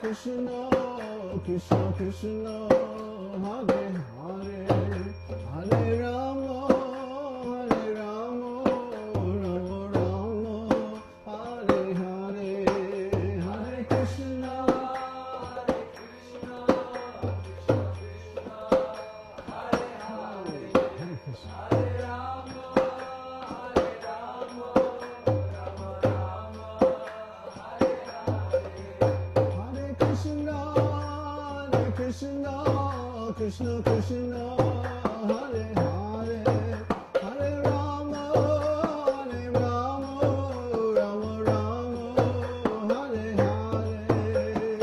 Krishna, Krishna Krishna, Hare Hare, Hare Rama, Hare Rama, Rama Rama, Hare Hare, Hare Krishna, Hare Krishna, Krishna Krishna, Hare Hare, Hare Krishna, Hare Rama, Hare Rama, Rama Rama, Hare Hare, Hare Krishna, Hare Krishna, Krishna Krishna, Hare Hare, Hare Rama, Hare Rama, Rama Rama, Hare Hare,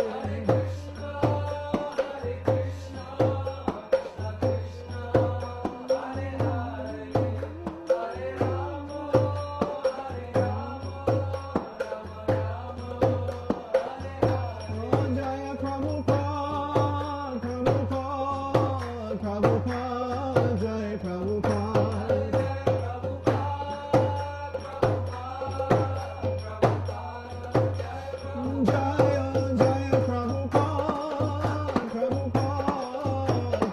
Hare Krishna, Hare Krishna, Krishna Krishna, Hare Hare, Hare Rama, Hare Rama, Rama Rama, Hare Hare. Jaya Prabhupada, Prabhupada, Prabhupada, Jai Prabhupada, Jaya Jaya Prabhupada, Prabhupada,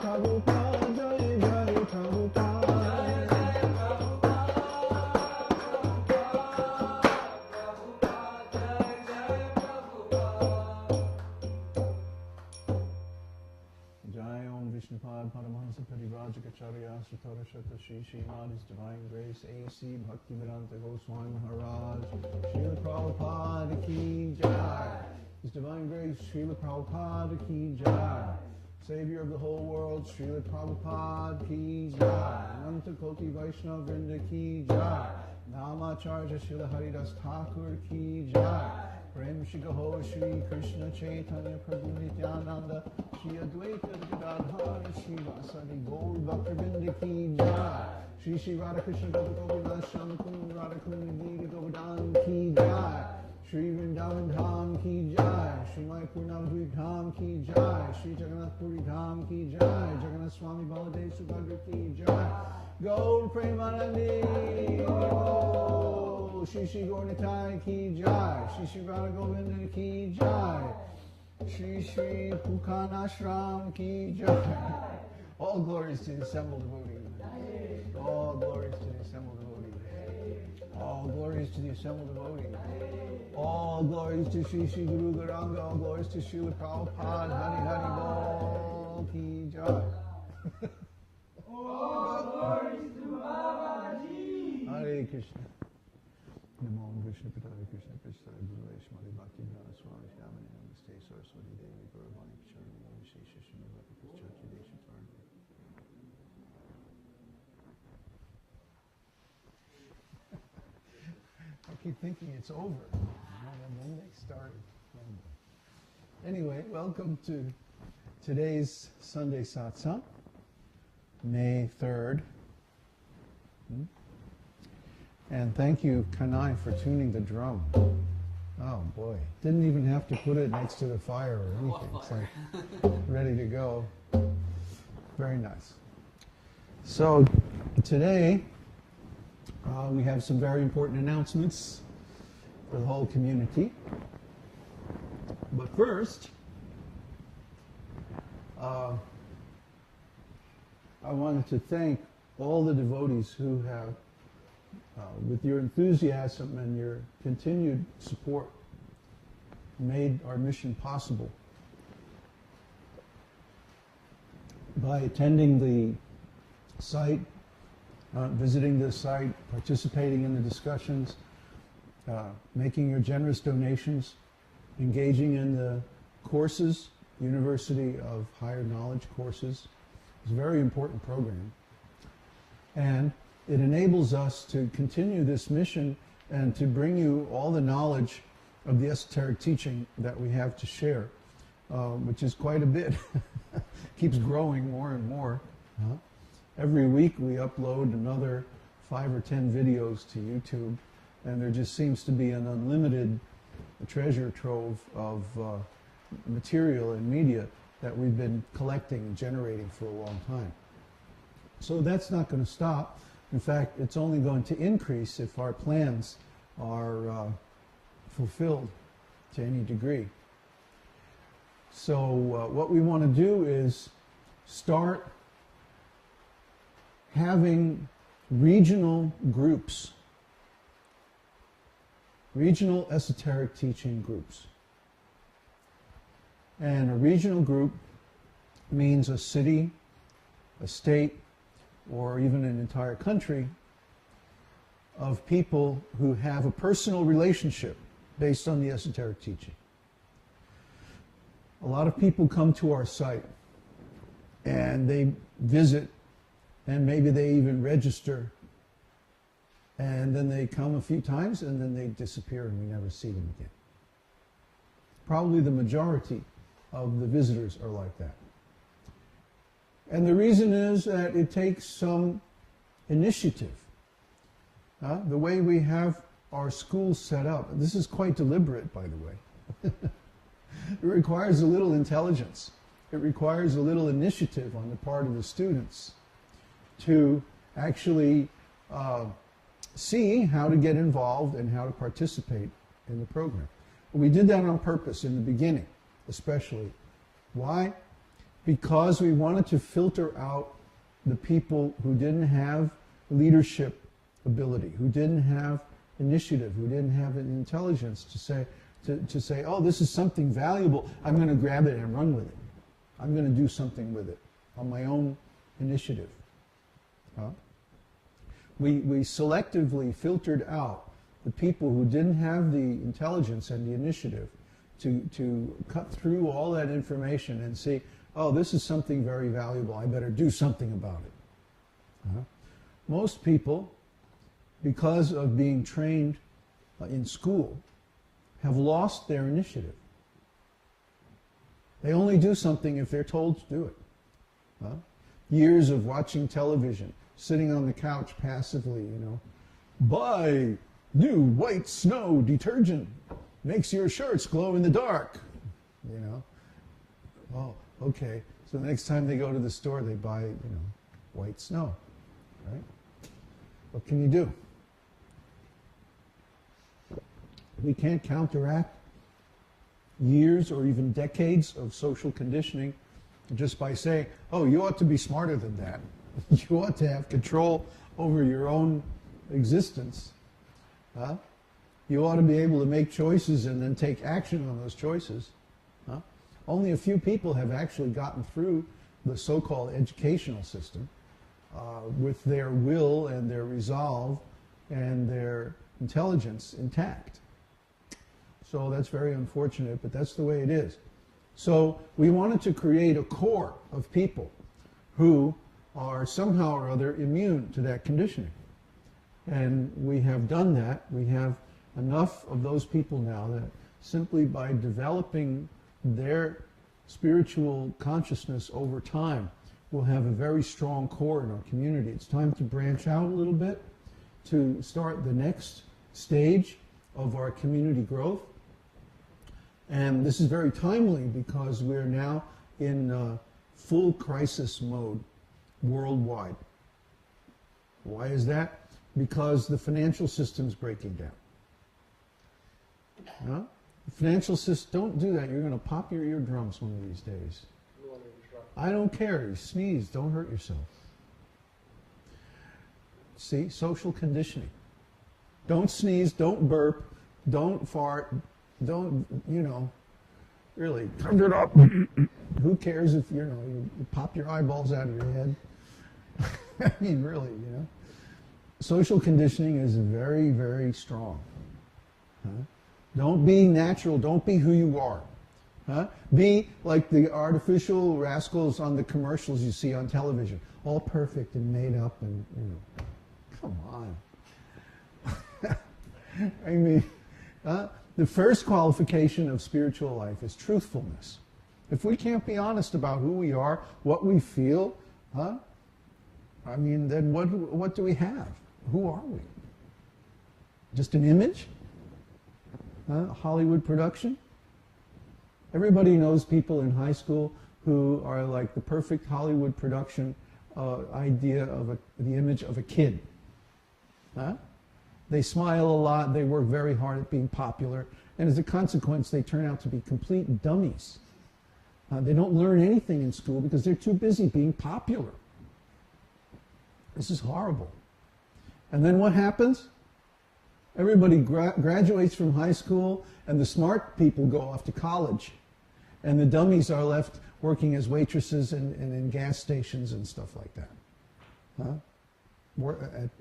Prabhupada, Jai Jai Jai Om Vishnupad Paramahansa Parivrajacharya Sutara Shata Shri Śrīmad His Divine Grace A.C. Bhaktivedanta Goswami Maharaj Srila Prabhupada Ki Jai. His Divine Grace Srila Prabhupada Ki Jai. Savior of the whole world Srila Prabhupada Ki Jai. Ananta Koti Vaishnava Vrinda Ki Jai. Namacharya Srila Haridas Thakur Ki Jai. Prem Shri Gaho Shri Krishna Chaitanya Prabhu Nityananda Shri Advaita Gadadhar Shri Vasadi Gaur Bhaktivinoda Ki Jai. Shri Shri Radhakrishna Gopagovinda Shankun Radhakuni Giri Govardhan Ki Jai. Shri Vrindavan Dham Ki Jai. Shri Mayapur Navadvip Dham Ki Jai. Shri Jagannath Puri Dham Ki Jai. Jagannath Swami Baladev Subhadra Ki Jai. Gaur Premanandi Gaur. Shri Shri Gaurnitai Ki Jai. Shri Shri Radha Govinda Ki Jai. Shri Shri Pukanashram Ki Jai. All glories to the assembled devotees. All glories to the assembled devotees. All glories to the assembled devotees. All glories to Shri Shri Guru Gauranga. All glories to Srila Prabhupada. Hari Hari Bol Ki Jai. All glories to Babaji. Hare Krishna. Namo Krishna Padaya Krishna Pristaya Guru Shmari Bhakti Vinana Swami Shyamani Namaste Saraswati Devi Gauravani Pacharani Vishesha Srimad Chachi Desha Tarni. I keep thinking it's over, and then they started. Anyway, welcome to today's Sunday Satsang, May 3rd. And thank you, Kanai, for tuning the drum. Oh boy, didn't even have to put it next to the fire or anything. It's like ready to go. Very nice. So today we have some very important announcements for the whole community. But first, I wanted to thank all the devotees who have with your enthusiasm and your continued support, made our mission possible. By attending the site, visiting the site, participating in the discussions, making your generous donations, engaging in the courses, University of Higher Knowledge courses. It's a very important program. And it enables us to continue this mission and to bring you all the knowledge of the esoteric teaching that we have to share, which is quite a bit. Keeps growing more and more. Every week we upload another 5 or 10 videos to YouTube, and there just seems to be an unlimited treasure trove of material and media that we've been collecting and generating for a long time. So that's not going to stop. In fact, it's only going to increase if our plans are fulfilled to any degree. So what we want to do is start having regional groups, regional esoteric teaching groups. And a regional group means a city, a state, or even an entire country of people who have a personal relationship based on the esoteric teaching. A lot of people come to our site and they visit, and maybe they even register, and then they come a few times and then they disappear and we never see them again. Probably the majority of the visitors are like that. And the reason is that it takes some initiative. The way we have our schools set up, this is quite deliberate, by the way. It requires a little intelligence. It requires a little initiative on the part of the students to actually see how to get involved and how to participate in the program. We did that on purpose in the beginning, especially. Why? Because we wanted to filter out the people who didn't have leadership ability, who didn't have initiative, who didn't have an intelligence to say, oh, this is something valuable, I'm going to grab it and run with it. I'm going to do something with it on my own initiative. We selectively filtered out the people who didn't have the intelligence and the initiative to cut through all that information and see, oh, this is something very valuable, I better do something about it. Most people, because of being trained in school, have lost their initiative. They only do something if they're told to do it. Years of watching television, sitting on the couch passively, buy new white snow detergent, makes your shirts glow in the dark, Oh, okay. So the next time they go to the store, they buy, white snow, right? What can you do? We can't counteract years or even decades of social conditioning just by saying, oh, you ought to be smarter than that. You ought to have control over your own existence. You ought to be able to make choices and then take action on those choices. Only a few people have actually gotten through the so-called educational system with their will and their resolve and their intelligence intact. So that's very unfortunate, but that's the way it is. So we wanted to create a core of people who are somehow or other immune to that conditioning. And we have done that. We have enough of those people now that simply by developing their spiritual consciousness over time, we'll have a very strong core in our community. It's time to branch out a little bit to start the next stage of our community growth. And this is very timely because we're now in full crisis mode worldwide. Why is that? Because the financial system's breaking down. The financial system, don't do that. You're going to pop your eardrums one of these days. I don't care. You sneeze. Don't hurt yourself. See? Social conditioning. Don't sneeze. Don't burp. Don't fart. Don't, really, cover it up. Who cares if, you pop your eyeballs out of your head? I mean, really, Social conditioning is very, very strong. Don't be natural. Don't be who you are. Be like the artificial rascals on the commercials you see on television. All perfect and made up and, come on. I mean, the first qualification of spiritual life is truthfulness. If we can't be honest about who we are, what we feel, then what do we have? Who are we? Just an image? Hollywood production? Everybody knows people in high school who are like the perfect Hollywood production idea of the image of a kid. They smile a lot, they work very hard at being popular, and as a consequence, they turn out to be complete dummies. They don't learn anything in school because they're too busy being popular. This is horrible. And then what happens? Everybody graduates from high school, and the smart people go off to college. And the dummies are left working as waitresses and in gas stations and stuff like that.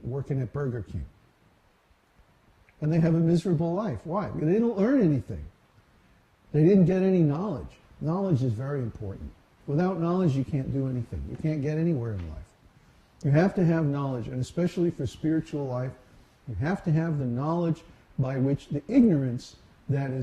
Working at Burger King. And they have a miserable life. Why? Because they don't learn anything. They didn't get any knowledge. Knowledge is very important. Without knowledge, you can't do anything. You can't get anywhere in life. You have to have knowledge, and especially for spiritual life, you have to have the knowledge by which the ignorance that is